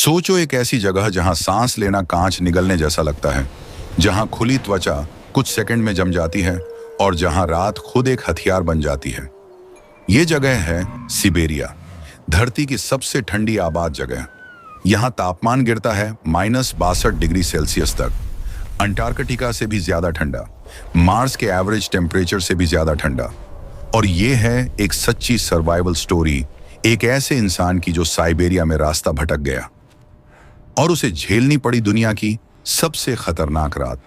सोचो एक ऐसी जगह जहां सांस लेना कांच निगलने जैसा लगता है, जहां खुली त्वचा कुछ सेकंड में जम जाती है और जहां रात खुद एक हथियार बन जाती है। ये जगह है सिबेरिया, धरती की सबसे ठंडी आबाद जगह। यहाँ तापमान गिरता है -62 डिग्री सेल्सियस तक, अंटार्कटिका से भी ज्यादा ठंडा, मार्स के एवरेज टेम्परेचर से भी ज्यादा ठंडा। और ये है एक सच्ची सर्वाइवल स्टोरी, एक ऐसे इंसान की जो साइबेरिया में रास्ता भटक गया और उसे झेलनी पड़ी दुनिया की सबसे खतरनाक रात।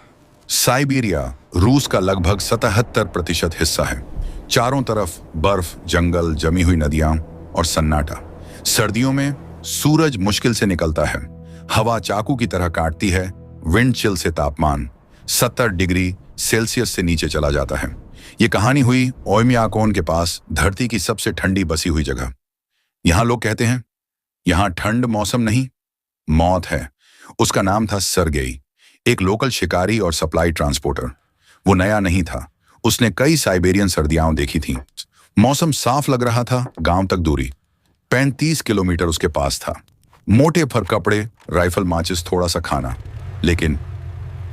साइबेरिया रूस का लगभग 77% हिस्सा है। चारों तरफ बर्फ, जंगल, जमी हुई नदियां और सन्नाटा। सर्दियों में सूरज मुश्किल से निकलता है, हवा चाकू की तरह काटती है, विंड चिल से तापमान 70 डिग्री सेल्सियस से नीचे चला जाता है। ये कहानी हुई ओयम्याकोन के पास, धरती की सबसे ठंडी बसी हुई जगह। यहां लोग कहते हैं यहां ठंड मौसम नहीं, मौत है। उसका नाम था सरगेई, एक लोकल शिकारी और सप्लाई ट्रांसपोर्टर। वो नया नहीं था, उसने कई साइबेरियन सर्दियां देखी थीं। मौसम साफ लग रहा था, गांव तक दूरी 35 किलोमीटर उसके पास था। मोटे फर कपड़े, राइफल, माचिस, थोड़ा सा खाना। लेकिन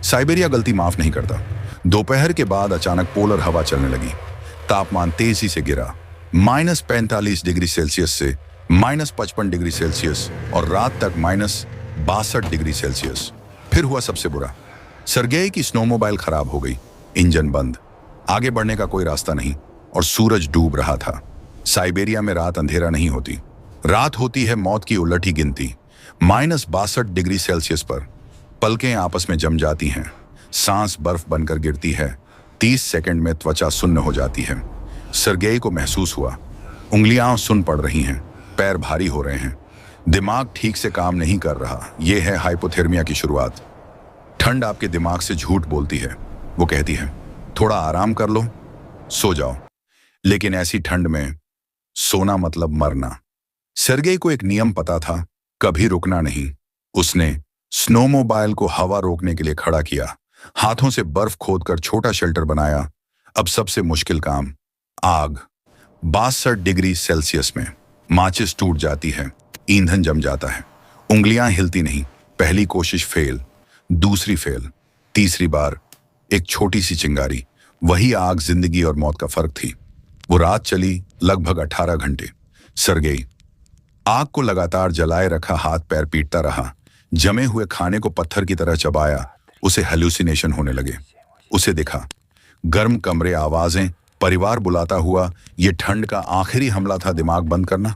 साइबेरिया गलती माफ नहीं करता। दोपहर के बाद अचानक पोलर हवा चलने लगी, तापमान तेजी से गिरा, -45 डिग्री सेल्सियस से -55 डिग्री सेल्सियस और रात तक -62 डिग्री सेल्सियस। फिर हुआ सबसे बुरा, सरगेई की स्नोमोबाइल खराब हो गई, इंजन बंद, आगे बढ़ने का कोई रास्ता नहीं और सूरज डूब रहा था। साइबेरिया में रात अंधेरा नहीं होती, रात होती है मौत की उलटी गिनती। -62 डिग्री सेल्सियस पर पलकें आपस में जम जाती हैं, सांस बर्फ बनकर गिरती है, 30 सेकंड में त्वचा सुन्न हो जाती है। सरगेई को महसूस हुआ उंगलियां सुन पड़ रही हैं, पैर भारी हो रहे हैं, दिमाग ठीक से काम नहीं कर रहा। यह है हाइपोथर्मिया की शुरुआत। ठंड आपके दिमाग से झूठ बोलती है, वो कहती है थोड़ा आराम कर लो, सो जाओ। लेकिन ऐसी ठंड में सोना मतलब मरना। सरगेई को एक नियम पता था, कभी रुकना नहीं। उसने स्नोमोबाइल को हवा रोकने के लिए खड़ा किया, हाथों से बर्फ खोदकर छोटा शेल्टर बनाया। अब सबसे मुश्किल काम, आग। 62 डिग्री सेल्सियस में माचिस टूट जाती है, ईंधन जम जाता है, उंगलियां हिलती नहीं। पहली कोशिश फेल, दूसरी फेल, तीसरी बार एक छोटी सी चिंगारी। वही आग जिंदगी और मौत का फर्क थी। वो रात चली लगभग 18 घंटे। सरगेई आग को लगातार जलाए रखा, हाथ पैर पीटता रहा, जमे हुए खाने को पत्थर की तरह चबाया। उसे हेलुसिनेशन होने लगे। उसे दिखा गर्म कमरे, आवाजें, परिवार बुलाता हुआ। ये ठंड का आखिरी हमला था, दिमाग बंद करना।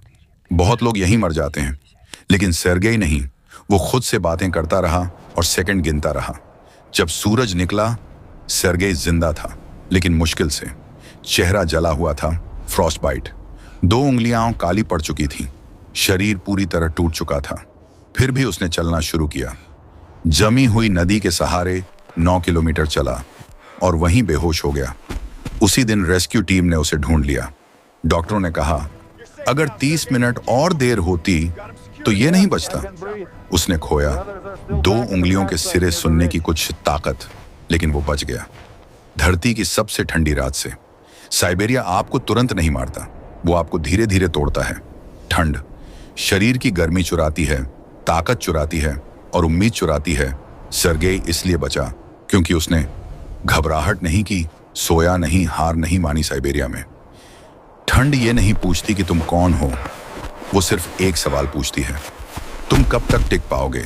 बहुत लोग यहीं मर जाते हैं, लेकिन सरगेई नहीं। वो खुद से बातें करता रहा और सेकंड गिनता रहा। जब सूरज निकला, सरगेई जिंदा था, लेकिन मुश्किल से। चेहरा जला हुआ था, फ्रॉस्ट बाइट। 2 उंगलियां काली पड़ चुकी थीं, शरीर पूरी तरह टूट चुका था। फिर भी उसने चलना शुरू किया। जमी हुई नदी के सहारे 9 किलोमीटर चला और वहीं बेहोश हो गया। उसी दिन रेस्क्यू टीम ने उसे ढूंढ लिया। डॉक्टरों ने कहा अगर 30 मिनट और देर होती तो ये नहीं बचता। उसने खोया 2 उंगलियों के सिरे सुनने की कुछ ताकत, लेकिन वो बच गया। धरती की सबसे ठंडी रात से। साइबेरिया आपको तुरंत नहीं मारता, वो आपको धीरे धीरे तोड़ता है। ठंड शरीर की गर्मी चुराती है, ताकत चुराती है और उम्मीद चुराती है। सरगेई इसलिए बचा क्योंकि उसने घबराहट नहीं की, सोया नहीं, हार नहीं मानी। साइबेरिया में ठंड ये नहीं पूछती कि तुम कौन हो, वो सिर्फ एक सवाल पूछती है, तुम कब तक टिक पाओगे।